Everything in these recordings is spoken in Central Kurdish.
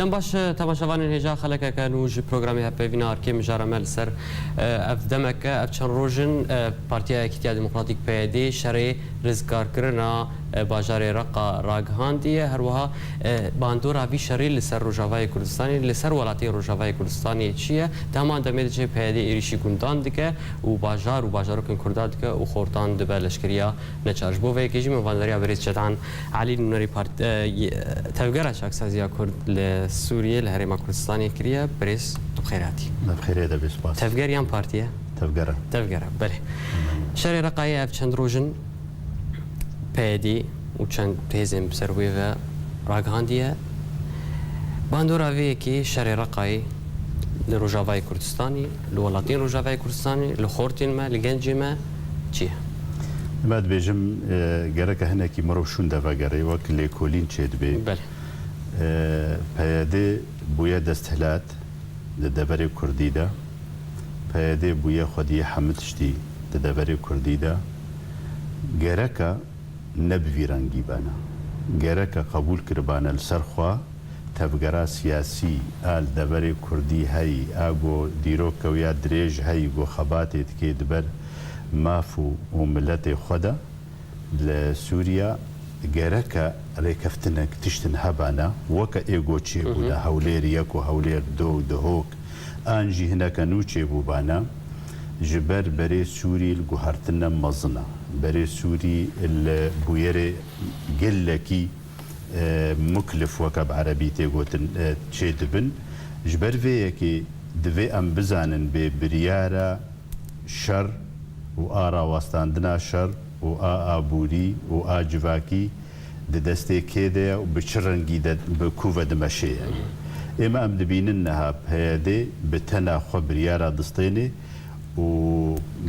دم باش تماشاوان هجا خلک كانوا جي برنامج هپیوینا ارکی مجارمل سر افدمک افچن روجن پارتیا اکتیاد دموکراتیک پیدی شرع رزگار کرنا باجار رقا راگهاندیه هر وها باندورا وی شرع لسر روجاوای کردستانی لسر ولاتی روجاوای کردستانی چیه تمام دمید چه پیدی ایریشی گندان دیگه و باجارو کن کرداد دیگه و خورتان دبه لشکریا نچارج بو و کیجی مواندریا بریز چتان علی نوری پارت توجره شخصیه کرد لسوریه لهرم کردستانی کریه بریز بخیراتی بخیره ده بسپاس تفجريان بارتيه تفجره بله شرع رقاية بچند روجن پیدی و چند تیزم بسروی و راگهاندیه باندورا وی کی شرع رقاي لروجاوای کردستانی لولاتین روجاوای کردستانی لخورتین ما لگنجی ما چیه؟ بعد بيجم جرك هنا كي مروشون دفع جري وكل كولين شد بي بله پیاده بویا دستهلات دبری کردی دا پیاده بویا خودی حمدشتی دبری کردی دا گرکا نبویرانگی بانا گرکا قبول کربانا السرخوا تفجرا سیاسی آل دبری کردی هی آگو دیروک ویا دریج هی گو خباتت که دبر مافو و ملت خدا لسوريا جركا ريكفتنك تشتن هبانا وكا ايغو تشيبو دا هولير يكو هولير دو دهوك انجي هناك نوتشيبو بانا جبر بري سوري الجوهرتنا مزنا بري سوري البويري قلكي مكلف وكا بعربي تيغو تشيدبن جبر فيكي دفي ام بزانن ببريارة شر وآرا واستاندنا شر و آبوری و آجواکی دسته کده و بچرنگی بکوفه دمشه یعنی اما ام دبینن نها پیاده بتنا خبریارا دستینه و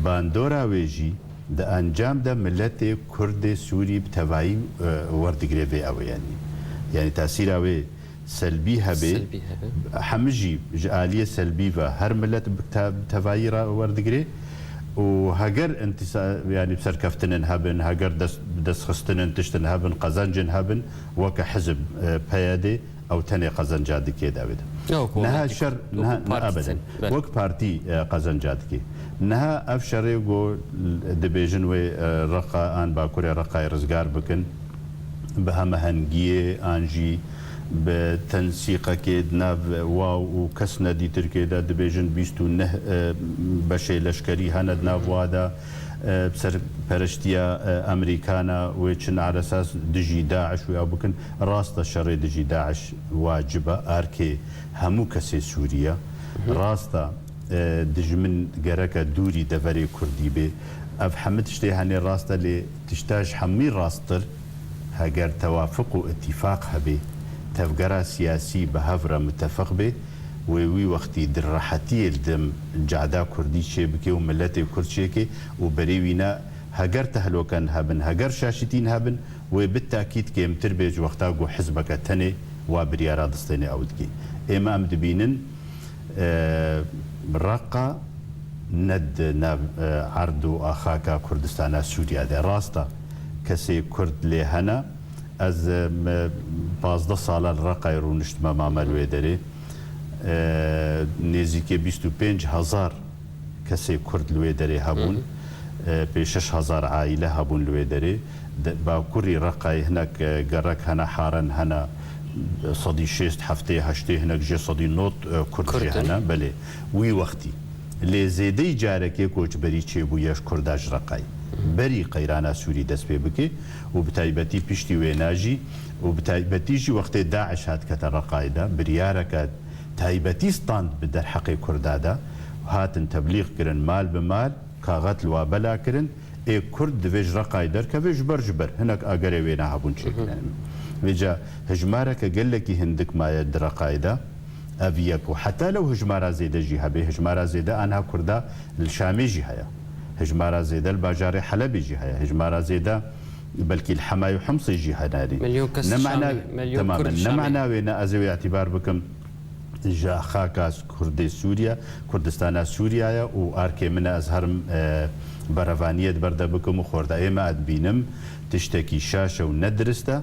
باندورا ویجی ده انجام ده ملت کرد سوری بتوایی وردگره وی او یعنی تاثیر اوی سلبی هبه همجی جعالیه سلبی و هر ملت بتوایی را وردگره وهاجر يعني بسر كفتنن هبن هاجر دس خستنن تشتن هبن قزنجن هبن وكحزب بيادي او تاني قزنجاد كي داود نها شر نها ابدا وك بارتي قزنجاد كي نها افشر يقول دبيجن وي رقا ان باكوري رقا رزقار بكن بها مهنجيه انجي بتنسيق كيد ناف واو وكسنا دي تركي دا دبيجن بيستو نه بشي لشكري هاند ناف وادا بسر برشتيا امريكانا ويتشن على اساس دجي داعش ويا بكن راستا شري دجي داعش واجبه اركي همو كسي سوريا راستا دج من جركا دوري دفري كردي بي اف حمد شتي هاني راستا اللي تشتاج حمي راستر هاجر توافق واتفاق هبي تفجرا سياسي بهفرة متفق به وي وقتي درحتي الدم جعدا كردي شبكي وملتي كرد شيكي وبريوينا هجر تهلوكن هبن هجر شاشتين هبن وبالتاكيد كيم تربيج وقتاقو حزبك تاني وبريارا دستيني اودكي اما ام دبينن رقا ند ناب عردو اخاكا كردستانا سوريا دي راستا كسي كرد لهنا از 15 سال الرقای رونشت ما معمل ویداری نزدیک 25,000 کسی کرد لویداری هبون به 6,000 عائله هبون لویداری با کری رقای هناك گرک هنا حارن هنا صدی 6 هفته 8 هناك جه صدی نوت کرد هنا بله وی وقتی لزیدی جارکی کوچ بری چه بویش کرداج رقای بري قيرانا سوري دس بيبكي وبتايبتي بيشتي ويناجي وبتايبتيجي وقت داعش هات كتر قايدة بريارك تايبتي ستاند بدر حقي كردادا هاتن تبليغ كرن مال بمال كاغت الوابلا كرن اي كرد دفيج رقايدر كفيج برجبر هناك اقري وينا هابون شيء ويجا هجمارك قال لك هندك ما يد رقايدة افيك وحتى لو هجمارا زيدا جيها به هجمارا زيدا انها كردا الشامي جيها هجمارا زيدا الباجاري حلبي جهه هجمارا زيدا بلكي الحماي وحمص جهه ناري مليون كس تماما نمعنا وين ازوي اعتبار بكم جا خاكاس كردي سوريا كردستان سوريا واركي من ازهر برفانيه بردا بكم وخوردا ايما ادبينم تشتكي شاشه وندرستا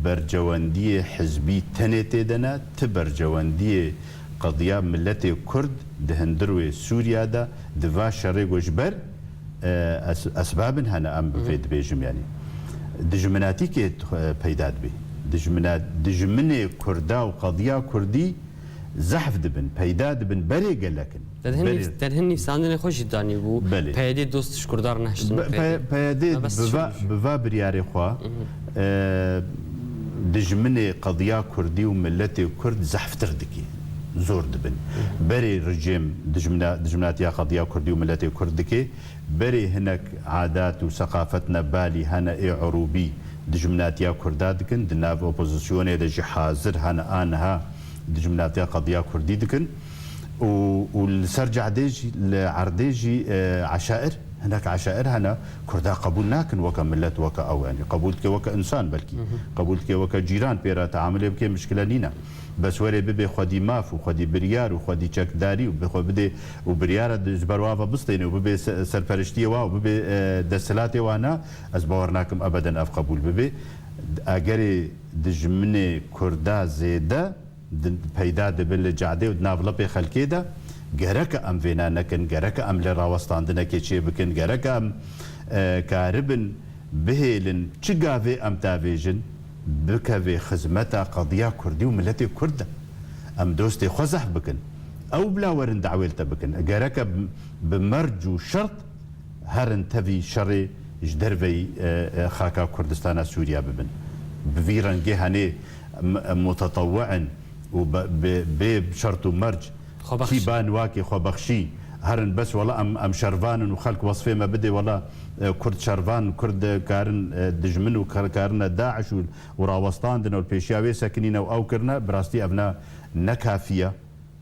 برجواندی حزبی تنیته دنا تبرجواندی قضیه ملت کرد دهندروی سوریا دا دوا شر گوشبر اسباب هنا ام بفيد بيجم يعني دجمناتي كي بيداد بي دجمنه كردا وقضيه كردي زحف دبن بيداد بن بري قال لكن درهني ساندني خوش داني بو بيدي دوست شكردار نهشتن بيدي بفا برياري خوا دجمنه قضيه كردي وملتي كرد زحف تردكي زور دبن بري رجيم دجمنات يا قضيه كردي وملتي كردكي بري هناك عادات وثقافتنا بالي هنا اي عروبي دجمنات يا كردادكن دناف اوبوزيسيون دجي حاضر هنا انها دجمنات يا قضيه كردي دكن والسرجع ديجي العرديجي عشائر هناك عشائر هنا كردا قبولناكن وكا ملت وكا او يعني قبولتك وكا انسان بلكي قبولتك وكا جيران بيرا تعامل بكي مشكله نينا بس وري ببي خدي ماف وخدي بريار وخدي تشك داري وبدي وبريار جبروافا بسطيني وببي سرپرشتي وا وببي دسلاتي وانا از باورناكم ابدا اف قبول ببي اگري دجمنه كردا زيده پیدا دبل جعده و نافلپی خلکی ده گرک ام وینا نکن گرک ام لراوستاندنه که چی بکن گرک ام کاربن بهیلن چگاوی ام تاویجن بکوی خدمتا قضیه کردی و ملت کرد ام دوستی خوزح بکن او بلا ورن دعویلتا بکن گرک بمرج و شرط هرن تفی شر جدروی خاکا کردستان سوریا ببن بفیرنگی هنه متطوعا وبشرط مرج كيبان واكي خو بخشي هرن بس والله ام شرفان وخلق وصفه ما بدي والله كرد شرفان كرد كارن دجمن وكارن داعش وراوستان دنا والبيشاوي ساكنين او كرنا براستي ابنا نكافيه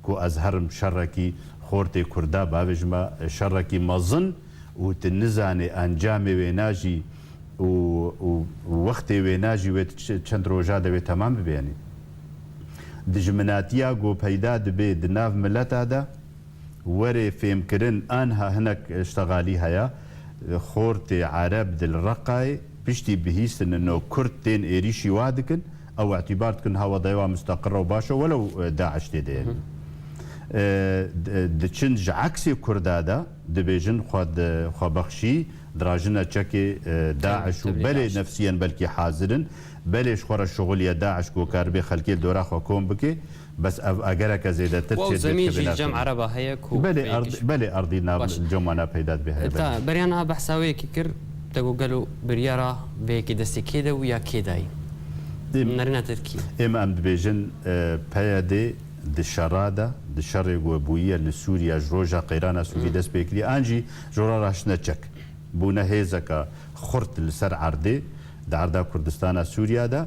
كو ازهرم شركي خورتي كردا بابجما شركي مظن وتنزاني انجامي ويناجي ووقتي ويناجي وچند روجا دوي تمام بياني دجمناتيا جو پیدا دبي دناف ملت هذا وري فيم كرن انها هناك اشتغالي هيا خورتي عرب دل رقاي بيشتي بهيستن انه كرتين ايريشي وادكن او اعتبارتكن هوا ضيوا مستقره وباشا ولو داعش تدي يعني دچنج عكسي كردادا دبيجن خو بخشي دراجنا تشكي داعش وبلي نفسيا بلكي حاضرن بلش خور الشغل يا داعش كو كاربي خلكي الدورا خو بكي بس اجرك زياده تتشد زميجي جمع عربه هيك بلي ارضينا الجمعنا بيدات بها بريانا بحساوي كيكر تقول قالوا بريارة بيكي دستي كيدا ويا كيداي نرينا تركي اما ام دبيجن بيادي دشراده دشر بويه لسوريا جروجا قيرانا سوري دس بيكري انجي جورا راشنا تشك بونا هيزكا خرط لسر عردي دعردا كردستان سوريا دا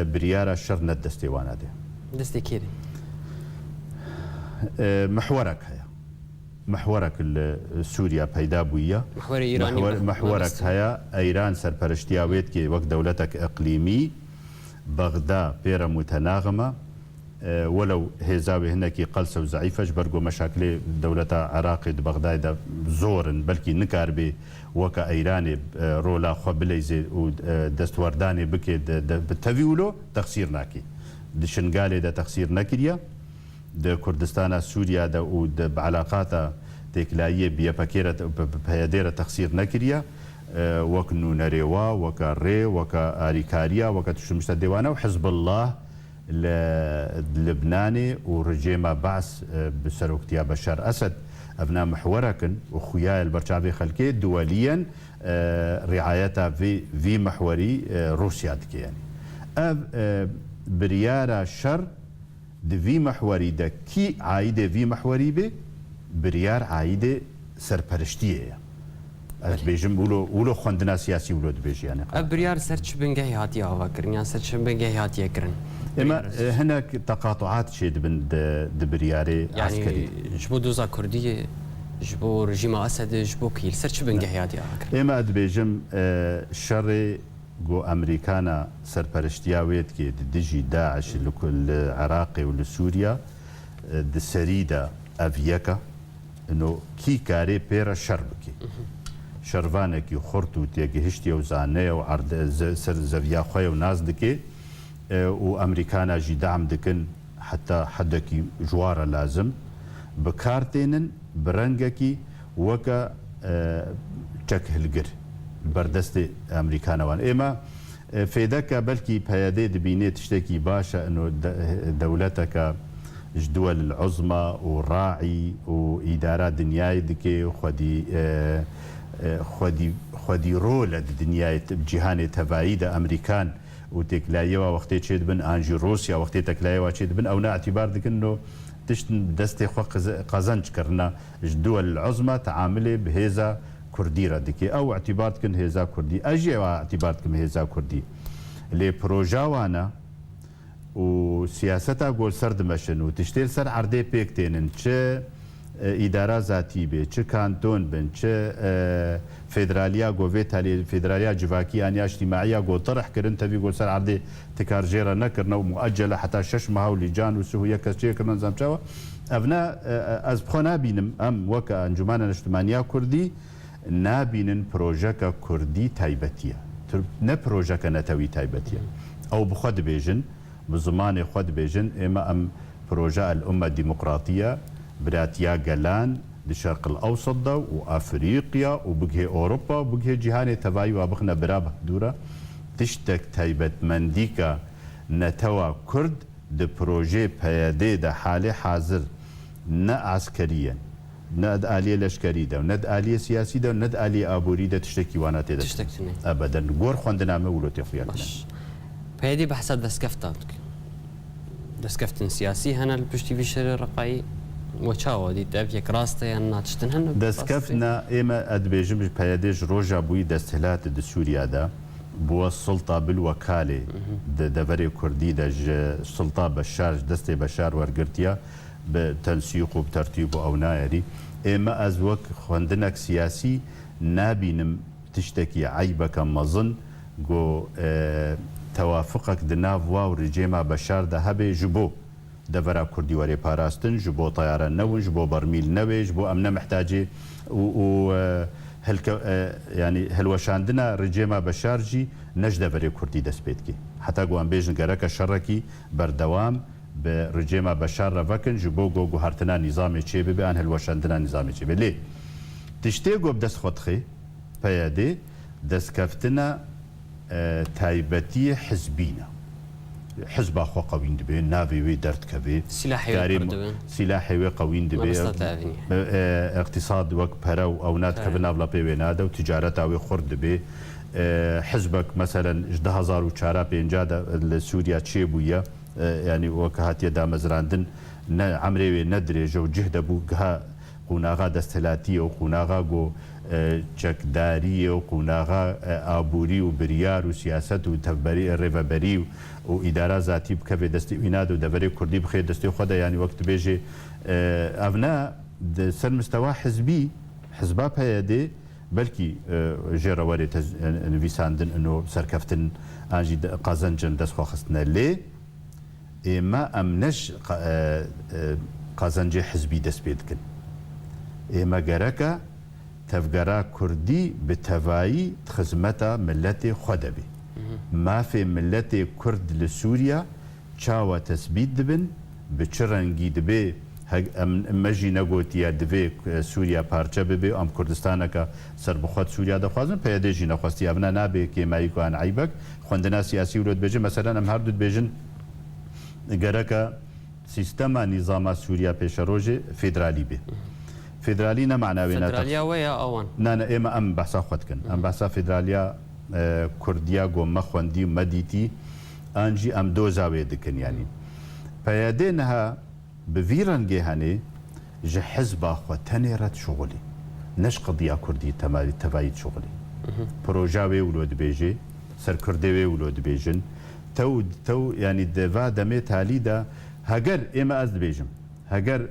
بريارة شر ندستيوانا دي دستي كيري محورك هيا محورك سوريا پیدا بويا محور ايراني محورك هيا ايران سرپرشتياويت كي وقت دولتك اقليمي بغداد بيرا متناغمه ولو هزاوي هناك قلصه وضعيفه جبرقو مشاكل دولة عراق بغداد زور بلكي نكاربي وكا ايراني رولا خبليزي ودستورداني بكي بتفيولو تقصير ناكي دشنغالي دا تقصير نكريا دا كردستان سوريا دا ود بعلاقاتا تكلايه بيا باكيره بهياديره تقصير نكريا وكنو نريوا وكا ري وكا اريكاريا وكا تشمشتا ديوانا وحزب الله اللبناني ورجيما بعث بسروكتيا بشار اسد ابناء محوركن وخيا البرشافي خلكي دوليا رعايتها في محوري روسيا دكي يعني بريارة شر في محوري دا كي عايده في محوري بي بريار عايده سرپرشتيه بيجم ولو خوندنا سياسي ولو دبيج يعني بريار سرچ بنگهي هاتي هوا كرن يعني سرچ بنگهي هاتي كرن اما هناك تقاطعات شيء من دبرياري يعني عسكري جبو دوزا كرديه جبو رجيم اسد جبو كيل سرچ بنگهي هاتي هوا اما دبيجم شر جو امريكانا سرپرشتياويت كي دجي داعش لكل عراقي ولسوريا دسريدا افيكا انه كي كاري بيرا شربكي شەروانێکی خورت و تێگەهشتی و زانەیە و سەر زەڤیاخۆی و ناز دکێ و ئەمریکاناژی دام دکن حتا حدێکی ژوارە لازم بکارتێنن برەنگێکی وەکە چەک هەلگر بەردەستی ئەمریکانەوان ئێمە فێدەکە بەلکی پەیادێ دبینێت شتێکی باشە دەولەتەکە دول العظمى وراعي وإدارة دنياي دكي خودي رول الدنيا بجهان تفايد أمريكان وتكلايوا وقت تشيد بن أنجي روسيا وقت تكلايوا تشيد بن أو اعتبار دك إنه تشتن دستي خو قزنج كرنا الدول العظمى تعامله بهذا كردي ردكي أو اعتبار كن هذا كردي أجي اعتبار كن هذا كردي لي بروجاوانا و سیاستا گۆل سەر دمەشن و تشتێر سەر عردێ پێکتێنن چ ئیدارا زاتی بێ چ کانتۆن بن چ فێدرالیا گۆڤێ تالی فێدرالیا جڤاکی یانیا اجتیماعیە گۆ طرحکردن تەوی گۆل سەر عردێ تکارژێرە نەکردنە و مؤجلە حتا 6 ماها و لیجان و سهویە کەسچێکردن زەمچاوە ئەڤنا ئەس بخۆ نابینم ئەم وەکە ئەنجومانە نیشتمانیا کوردی نابینن پرۆژەکە کوردی تایبەتیە نە پرۆژەکە نەتەوی تایبەتیە ئەو بخۆ دەبێژن بزمان خود بيجن إما أم بروجاء الأمة الديمقراطية براتيا جلان للشرق الأوسط ده وأفريقيا وبقى أوروبا وبقى جهان تباي وابخنا برابه دورة تشتك تايبت منديكا نتوى كرد ده بروجي بيادي ده حالي حاضر نا عسكريا ند آلية لشكري ده ند آلية سياسي ده ند آلية آبوري ده تشتكي وانا تده تشتكتني أبدا غور خوندنا مولو تخويا هذه بحث دەستکەفتات دەستکەفتن سیاسی هەنە لە پشتی وی شەرێ ڕقایی وەچاوە دیت یەک ڕاستەیان ناچتن هەن دەستکەفتنا ئێمە ئەدبێژم پەیادێژ ڕۆژە بووی دەستهلات دە سووریادا بووە سڵتا بالوەکالێ دەڤەرێ کوردی دەژ سڵتا بەشار دەستێ بەشار وەرگرتیە بە تەنسیق و تەرتیب و ئەو نایەری ئێمە ئەز وەک خوێندنێک سیاسی نابینم تشتێکی عیبەکە مەزن گۆ توافقك دناف واو رجيما بشار ده هبه جبو دفرا كردي وري باراستن جبو طيارة نو جبو برميل نوي جبو أمنا محتاجي و يعني هلوشاندنا رجيما بشار جي نجد فري كردي دسبيتكي حتى قوان بيجن قرأك الشركي بردوام برجيما بشار رفكن جبو قو هارتنا نظامي چيبه بأن هلوشاندنا نظامي چيبه ليه تشتي قو بدس خطخي بيادي دس كفتنا تایبەتی حزبینە حزب خۆ قەوین دەبێ ناوێ دەردکەوێ سیلاحی وێ قەوین دەبێ اقتصاد وەک پەرە و ئەو ناتکەبە ناوڵە پێوێ نادە و تیجارەتا وێ خورد دەبێ حزبك مثلا 2004 لە سووریا چێ بوویە ینی وەکە هاتیە دامەزراندن عەمرێوێ نەدرێژە و جه دەبوو قوناغا دەستهلاتیە و قوناغا گۆ چەکداریە و قوناغا ئابووری و بریار و سیاست و تەڤبەری ڕێڤەبەری و ئیدارا زاتی بکەوێ دەستی ویناد و دەبەرێ کوردی بخێ دەستی خۆدا ینی وەکت بێژێ ئەڤنا سەر مستەوا حزبی حزبا پەیادێ بەلکی ژێڕەوەرێ نویساندن ئەنۆ سەرکەفتن ئاژی قازەنجن دەستخوا خستنە لێ ئێمە ئەم نەش قازەنجێ حزبی دەست پێ دکن ئێمە گەرەکە تەڤگەرا کوردی بتەڤایی خزمەتە ملەتێ خۆ دەبێ مافێ ملەتێ کورد لە سووریا چاوە تەسبیت دبن بە چ ڕەنگی دەبێ مەژی نەگوتیە دەبێ سووریا پارچە ببێ ئەم کوردستانەکە سەربخۆت سووریا دەخوازن پەیادێژی نەخواستی ئەڤنا نابێ کێماییکوان عیبەک خوێندنا سیاسی ولۆت بێژن مەسەلەن ئەم هەردوو بێژن گەرەکە سیستەما نیزاما سووریا پێشەڕۆژێ فێدرالی بێ فێدرالی نەماناوێنە فێدرالیا وەیە ئەوان نانە ئێمە ئەم بەسا خۆتکن ئەم بەسا فێدرالیا کوردیا گۆمە خوێندی و مەدیتی ئەنجی ئەم دۆزاوێ دکن ینی پەیادێ نەها بڤی ڕەنگێ هەنێ ژە حزبا خۆ تەنێرەت شوغلی نەش قضیا کوردی تەماری تەڤایی شوغلی پرۆژاوێ ولۆ دبێژێ سەرکردەوێ ولۆ دبێژن تەو ینی دەڤا دەمێ تالیدا هەگەر ئێمە ئەس دبێژم هەگەر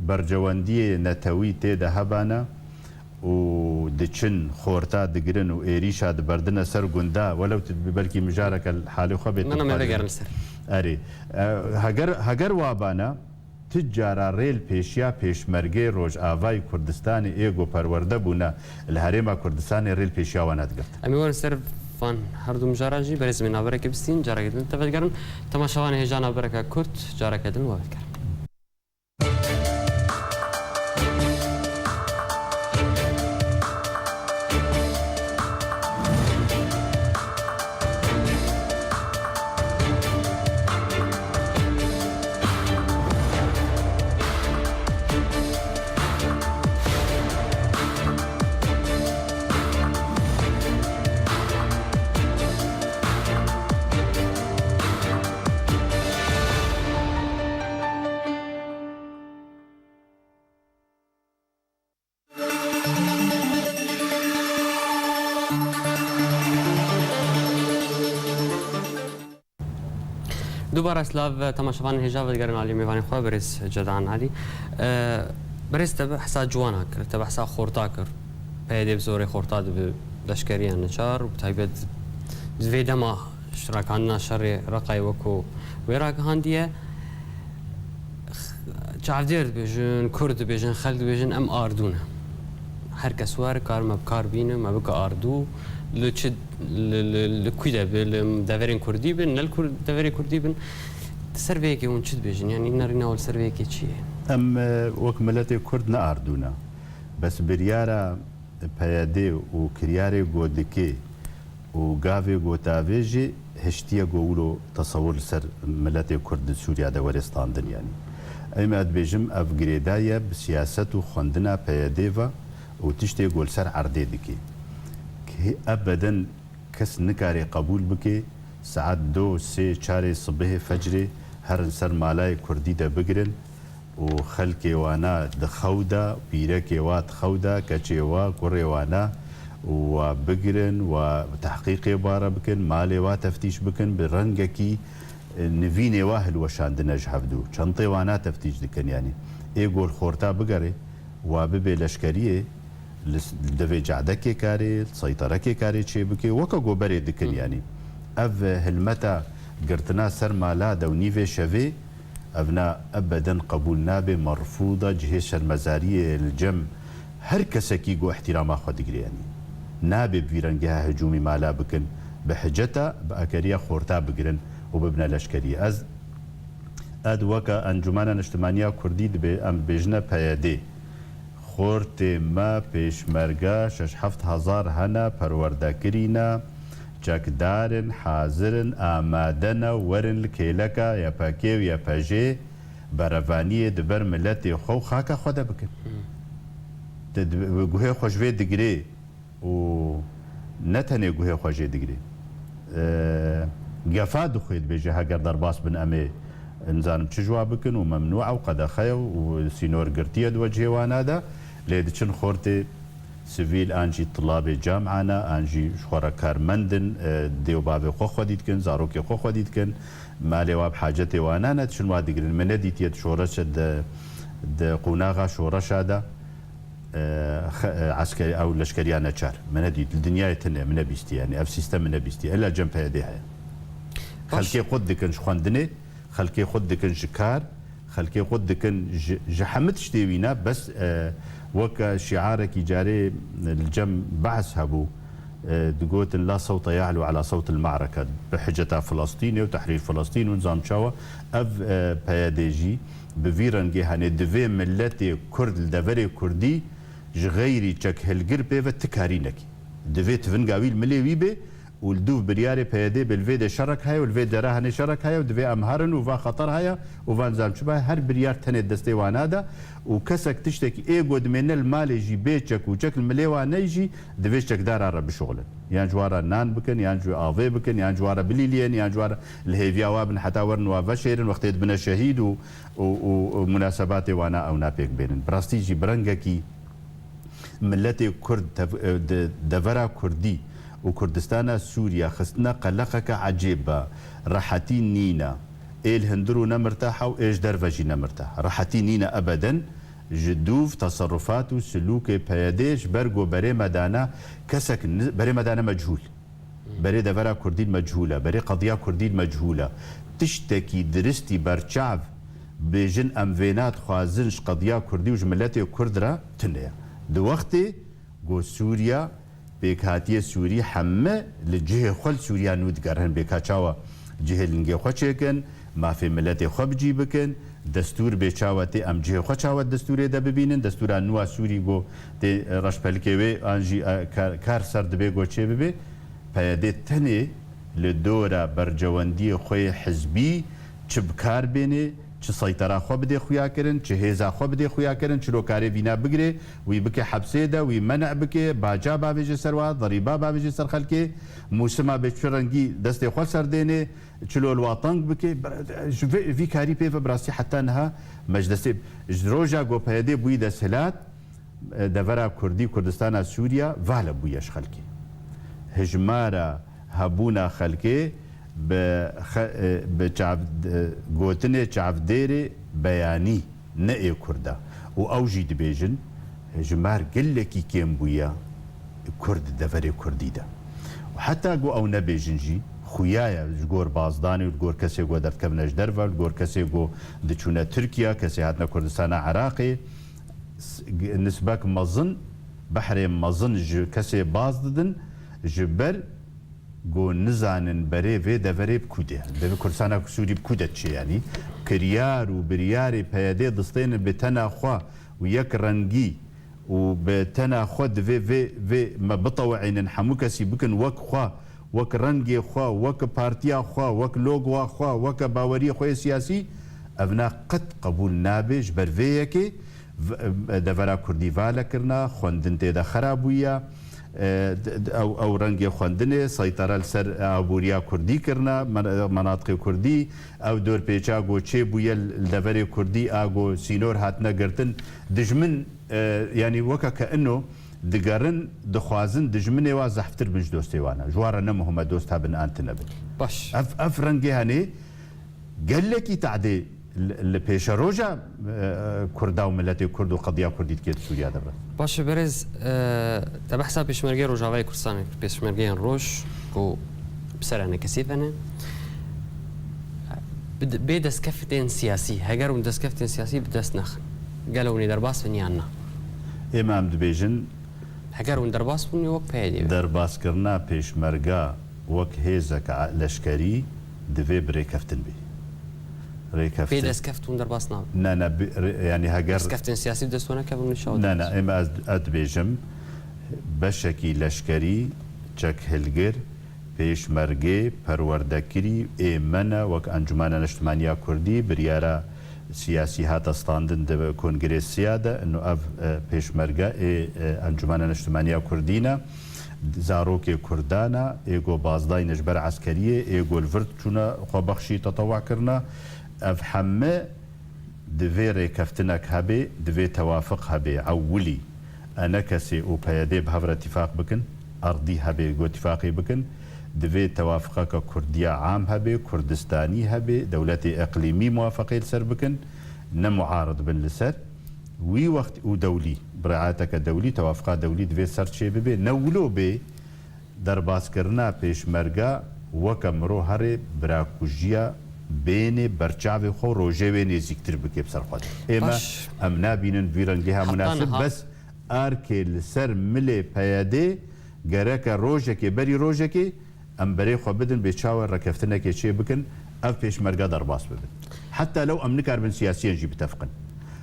بەرجەوەندیە نەتەوی تێدا هەبانە و دچن خۆرتا دگرن و ئێریشا دبەردنە سەر گوندا وەلەو بەلکی مژارەکە حالی خۆ بێت ئەرێ هەگەر وابانە تجارة ريل بيشيا بيشمرگي روج آفاي كردستاني ايغو پرورده بونا الهريما كردستاني ريل بيشيا وانات قفت امی ور سر فان هردو مجاراجی برز من نابرک بستین جارا کدن تفکرن تماشاوان هجان نابرک کرد جارا کدن و بکر دوباره اسلاف تماشاوان هجا و دیگران علی میوانی خواه برز جدعان علی برز تبع حسا جوانا کر تبع حسا خورتا کر پیده بزوری خورتا دو لشکری نچار و بتایبت زویده ما شراکاندنا شر رقای وکو ویراک هاندیه چافدیر بیجن کرد بیجن خلد بیجن ام آردونه هر کس وار کار مبکار بینه مبکا آردو لچه لکویده بل دورین کردی بن نل دورین کردی بن سرویکی اون چه بیشن یعنی نرینه اول سرویکی چیه؟ وكملت كرد ناردونا بس بريارا بيادي وكرياري غودكي وغافي غوتافيجي هشتيا غولو تصور سر ملت كرد سوريا دورستان يعني ايما بيجم افغريدايا بسياسه وخندنا بياديفا وتشتي غول سر عردي دكي ابدا كس نكاري قبول بكي ساعات 2 3 4 صبح فجر هر سر مالاي كردي ده بگرن وخلكي وانا دخودا بيركي وات خودا كچي وا كوري وانا وبگرن وتحقيق بارا بكن مالي وا تفتيش بكن برنگكي نفيني واهل وشاندنا جحفدو چنطي وانا تفتيش دكن يعني ايغول خورتا بگري وببي لشكريه دفي جعدكي كاري سيطركي كاري چي بكي وكا گوبري دكن يعني اف هلمتا قرتنا سر مالا دو نيفي شفي ابنا ابدا قبولنا بمرفوضه جهش المزاريه الجم هر كسكي جو احترام اخذ يعني نابي بفيرنجها هجومي مالا بكن بحجتا باكريا خورتا بقرن وببنا لشكريه از اد وكا انجمانا اجتماعيه كردي ام بيجنا بيادي خورت ما پیشمرگا 6,000 هنا پروردگرینا چکدارن حاضرن آمادن ورن لکیلکا یا پاکیو یا پاجی بروانی دبر ملت خو خاکا خدا بکن گوه خوشوی دگری و نتنه گوه خوشوی دگری قفا دخوید بیجه هاگر درباس بن امی انزانم چجوا بکن و ممنوع و قدخه و سینور گرتیه دو جیوانا دا لیدچن خورتی سيفيل انجي طلاب جامعنا انجي شورا كارمندن ديو بابي خو خديت كن زاروكي خو خديت كن مالي واب حاجتي وانا نتشن وادي قرن من ديت يد شورش د قوناغا شورش هذا عسكري او لشكريانا شار من ديت الدنيا تنه من بيستي يعني اف سيستم من بيستي الا جنب هذه خلكي قد كن شخندني خلكي قد كن شكار خلكي قد كن جحمت شتيوينا بس وك شعارك جاري الجم بعث هبو دقوت لا صوت يعلو على صوت المعركة بحجة فلسطين وتحرير فلسطين ونظام شاوة اف بياديجي بفيران جهاني دفي ملتي كرد الدفري كردي جغيري تشك هالقربة وتكارينك دفي تفنقاويل مليوي بي والدوف برياري بيادي بالفيدي شرك هاي والفيدي راهني شرك هاي ودفي امهارن وفا خطر هاي وفا نظام شبه هر بريار تني دستي وانادا وكسك تشتكي ايه قد من المال يجي بيتك وجك المليوان يجي دفيشتك دار عرب بشغلن يعني جوارا نان بكن يعني جو افي بكن يعني جوارا بليليان يعني جوارا الهيفيا وابن حتى ورن وفشيرن وقت بنا شهيد ومناسبات وانا او نابيك بينن براستيجي برنجكي ملتي كرد دفرا كردي وكردستان سوريا خستنا قلقك عجيبة راحتي نينا الهندرو نمرتاحة وايش درفجي نمرتاحة راحتي نينا ابدا جدوف تصرفات وسلوك بياديش برغو بري مدانا كسك بري مدانا مجهول بري دفرا كردين مجهولة بري قضية كردين مجهولة تشتكي درستي برشعب بيجن أمفينات خوازنش قضية كردي وجملتي كردرا تنيا دو وقتي جو سوريا بيكاتية سوري حمى لجهة خل سوريا نود قرهن بيكاتشاوا جهة لنجي خوشيكن ما في ملتي خبجي بكن دستور بيچاوتي ام جهه خوچاوت دستور ده ببینن دستور نو سوري گو دي راشپلكوي انجي كار سرد بي گو چه بي پياده تني لدورا برجواندي خوي حزبي چبكار بيني چه سيطره خو بده خويا كرن چه هيزا خو بده خويا كرن چلو كاري بينا بگري وي بك حبسه ده وي منع بك باجا بابج سروا ضريبه بابج سر خلكي موسما بچرنگي دست خو سر دينه چلو الوطن بك في كاري بي براسي حتى انها مجلس روجا گو پياده بوي د سلات دورا كردي كردستان سوريا فالا بويش خلكي هجمارا هبونا خلكي بچاف گوتنه چاف دیری بیانی نه کرده و اوجی دبیجن جمار گلکی کم بویا کرد دفری کردی ده و حتی گو او نبیجن جی خویایا جگور بازدانی و جگور کسی گو درد کبنش درفا و جگور کسی گو دچونه ترکیه کسی هاتنا کردستان عراقی نسبك مظن بحر مظن كسي بازدن جبر گو نزانن بره و دوره بکوده دوه کرسانا سوری بکوده چه یعنی کریار و بریار پیاده دستین به تنا خواه و یک رنگی و به تنا خواه دوه و مبطوعین حمو کسی بکن وک خواه وک رنگی خواه وک پارتیا خواه وک لوگوا خواه وک باوری خواه سیاسی اونا قد قبول نابش بروه یکی دوره کردی والا کرنا خوندن تیدا خرابویا او رنگی خواندنه سيطره لسر ابوریا کردی کرنا مناطق کردی او دور پیچا گو چه بویا لدوری کردی اگو سینور هاتنا گرتن دجمن يعني وكا كانه دقارن دخوازن دجمنه وا زحفتر بنج دوستي وانا جوارا نمهم دوستها بن انت نبل باش اف رنگي هاني قال لك تعدي البيشا روجا كردا وملتي كرد وقضيه كردي كيت سوريا دابا باش برز تبع حساب بيشمرجي روجاوي كردستان بيشمرجي روش كو بسرعه كثيفه بدس كفتين سياسي هجرون دس كفتين سياسي بدس نخ قالوا لي درباس فني عنا امام دبيجن هجرون درباس فني وك بيدي درباس كرنا بيشمرجا وك هيزك لشكري دفي بري كفتن بي في دس كفتون درباس نعم نا يعني هجر دس كفتين سياسي بدس وانا كابون الشاو نا اما ادبيجم بشكي لشكري چك هلگر پیشمرگی پروردگری ایمنه وک انجمن اجتماعی کردی بریاره سیاسی هات استاندن د کنگره سیاده انه اف پیشمرگه انجمن اجتماعی کردینا زاروک کردانا ایگو بازدای نجبر عسکریه ایگو الورد چونه خو بخشی تطوع کرنا اف حمه دوی ریکفتنک هبه دوی توافق هبه عولی انا کسی او پیاده بهور اتفاق بکن ارضی هبه گو اتفاقی بکن دوی توافقك كردية عام هبه كردستاني هبه دولة اقليمي موافقة لسر بكن نمعارض بن لسر وي وقت ودولي برعاتك دولي توافقات دولي دوي سر شي ببه نولو به درباس کرنا پیشمرگا وكمرو هره براكوجيا بين برچاوي خو روجه و نزيكتر بكي بسر خود اما امنا بينن فيرنگها مناسب بس اركي لسر ملي پیاده گرک روجه که بری روجه که ام بري خو بدن بيتشاور ركفتنا كي شي بكن اف بيش مرقا درباس ببن حتى لو امنكار بن سياسيا جي بتفقن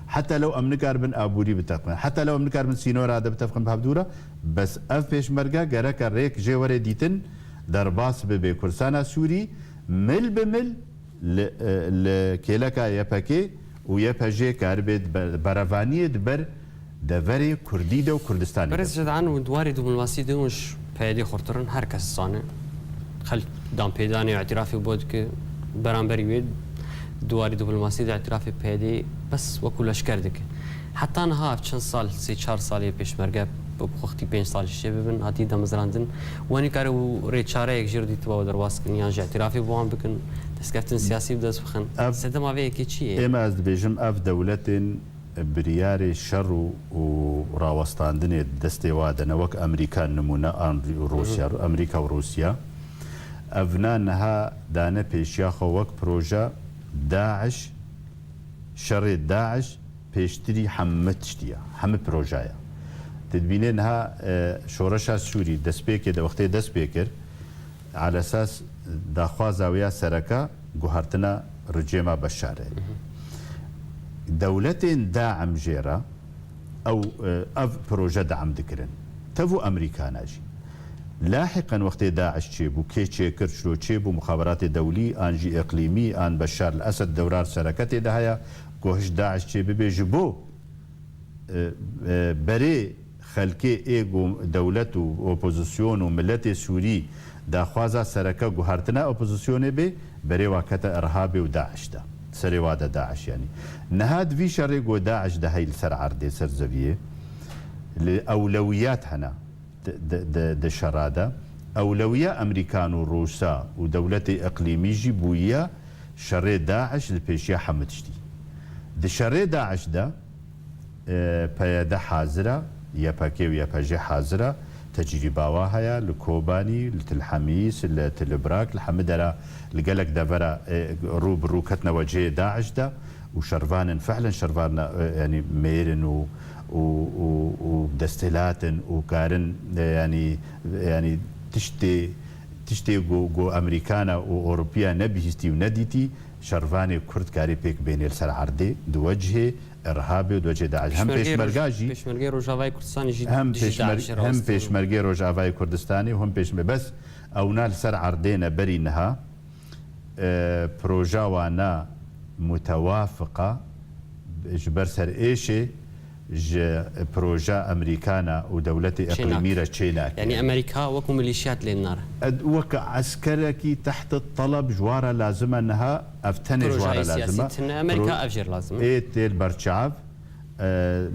حتى لو امنكار بن ابوري بتفقن حتى لو امنكار بن سينور هذا بتفقن بهبدوره بس اف بيش مرقا غرك ريك جي وري ديتن درباس ببي كرسانا سوري مل بمل لكيلكا يباكي ويباجي كاربد برافانيه دبر دفري كرديده وكردستاني برز جدعان ودواري دوملواسي دونش بيدي خورترن هر كس صانه خل دام بيداني اعترافي بود که برانبري ويد دواري دبلوماسي ده اعترافي بيدي بس وكل اشكر دك حتى انا هاف چند سال 3-4 سال پیشمرگه بوقتی 5 سال شی ببن هاتی دمزراندن وانی کارو ریچاره یک جور دیت با درواس کنی یا اعترافي بوام بکن دسکفتن سیاسی بدس بخن سدم اوی کی چیه اما از بيجم اف دولتين برياري شر وراوستاندني دستيوادنا وك امريكا نمونا روسيا امريكا وروسيا افنانها دانا بيشياخو وك بروجا داعش شر داعش بيشتري حمد تشتيا حمد بروجايا تدبينينها شورشها سوري دسبيكر ده وقت دسبيكر على اساس داخوا زاويه سركا جوهرتنا رجيمه بشاره دولتين داعم جيرا او اف بروجا دعم ذكرن تفو امريكاناجي لاحقا وقت داعش تشيبو كي تشيكر شلو تشيبو مخابرات دولي انجي اقليمي ان بشار الاسد دورار سركتي دهيا كوهش داعش تشيبو بيجبو بري خلكي ايغو دولته اوبوزيسيون وملتي سوري داخوازا سركا جوهرتنا اوبوزيسيون بي بري واكتا ارهابي وداعش ده سري وادا داعش يعني نهاد في شري جو داعش ده هي السر عردي سر زبيه الاولويات هنا د شراده اولويه امريكان وروسا ودولتي اقليمي جيبويا شري داعش البيشيا حمدشتي د شري داعش ده بيدا حاضره يا باكي ويا باجي حاضره تجربه واهيا لكوباني لتلحميس لتلبراك الحمدرة لقالك دافرا روب روكتنا وجه داعش ده وشرفان فعلا شرفان يعني ميرن ودستلات وكارن يعني تشتي جو امريكانا واوروبيا نبيستي ونديتي شرفاني كرد كاري بيك بين السر عردي دوجه ارهابي ودوجه داعش هم بيشمرجاجي بيشمرجي روجافاي كردستاني جي هم بيشمرجي روجافاي كردستاني وهم بس او نال سر عردينا برينها بروجا وانا متوافقه جبر سر ايشي بروجا امريكانا ودولتي اقليميه تشيناك يعني امريكا وكم ميليشيات للنار وك عسكركي تحت الطلب جواره لازمه انها افتني جواره لازمه امريكا افجر لازمه ايه تيل برشعب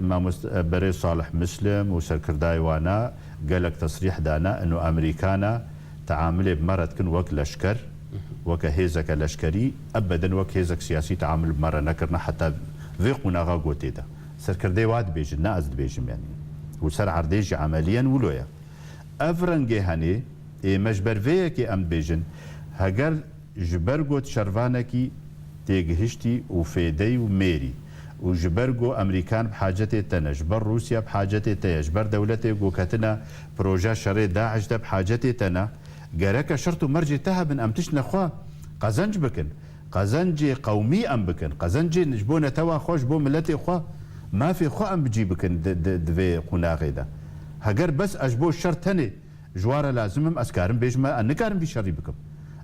ما بري صالح مسلم وسركرداي وانا قال لك تصريح دانا انه امريكانا تعامل بمرض كن وك لشكر وك هيزك لشكري ابدا وك هيزك سياسي تعامل بمره نكرنا حتى ذيقنا غاغوتي ده سركردي واد بيجن ناز بيجم يعني وسر عرديج عمليا ولويا افرنجي هني مجبر فيكي ام بيجن هاجر جبرغوت شرفانكي تيجهشتي وفيدي وميري وجبرغو امريكان بحاجتي تنا جبر روسيا بحاجتي تنا جبر دولتي وكاتنا بروجا شري داعش ده بحاجتي تنا جارك شرط مرجي تهب ام تشنا خوا قزنج بكن قزنجي قومي ام بكن قزنجي نجبونا توا خوش بو ملتي خوا ما في خو ام بجيبك دفي قناغي ده هجر بس اجبو الشر تاني جواره لازمم اسكارم بيجما انكارم في شر بكم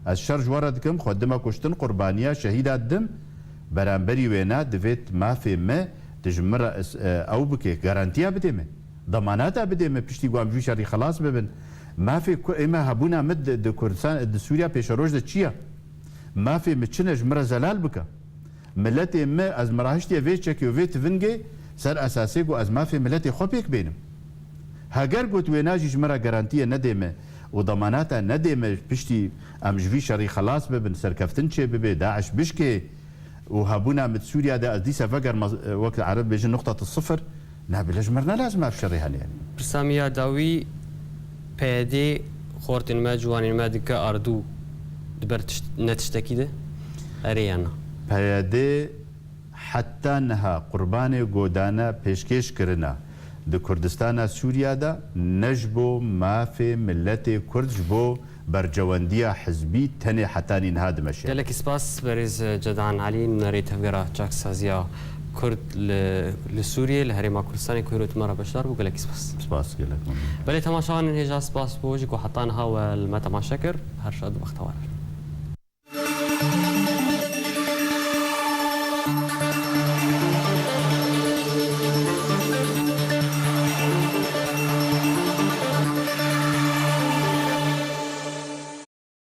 الشر جواره دكم خدمه كشتن قربانيه شهيدات دم برامبري وينا دفيت ما في ما تجمر او بكي جارانتيا بديمه ضماناتها بديمه بشتي قام في شر خلاص ببن ما في اما هبونا مد د كردستان د سوريا بيشروج د تشيا ما في متشنه جمره زلال بك ملتي ما از مراهشتي في تشكي وفي تفنجي سر اساسي جو از ما في ملتي خوبيك بينم هاجر قلت ويناجي جمره جارانتيه ندمه وضماناتها ندمه بشتي ام جفي شري خلاص ببن سركفتنشي ببي داعش بشكي وهابونا من سوريا دا ازديسا فقر وقت العرب بيجي نقطه الصفر نابل جمرنا لازم افشري يعني برساميا داوي بيدي خورتن ما جوانين ما دكا اردو دبر نتشتكي ده اريانا بيدي حتى انها قرباني قودانا بيشكيش كرنا دو كردستان سوريا دا نجبو ما في ملتي كرد جبو برجواندية حزبي تاني حتى نهاد مشي لك سباس بريز جدعان علي نريد هفقرا جاك سازيا كرد لسوريا لهريما كردستاني كويروت مرة بشار وقال لك سباس قال لك بلي تماشان هيجا سباس بوجيك وحطانها والما تماشكر هرشاد بختوار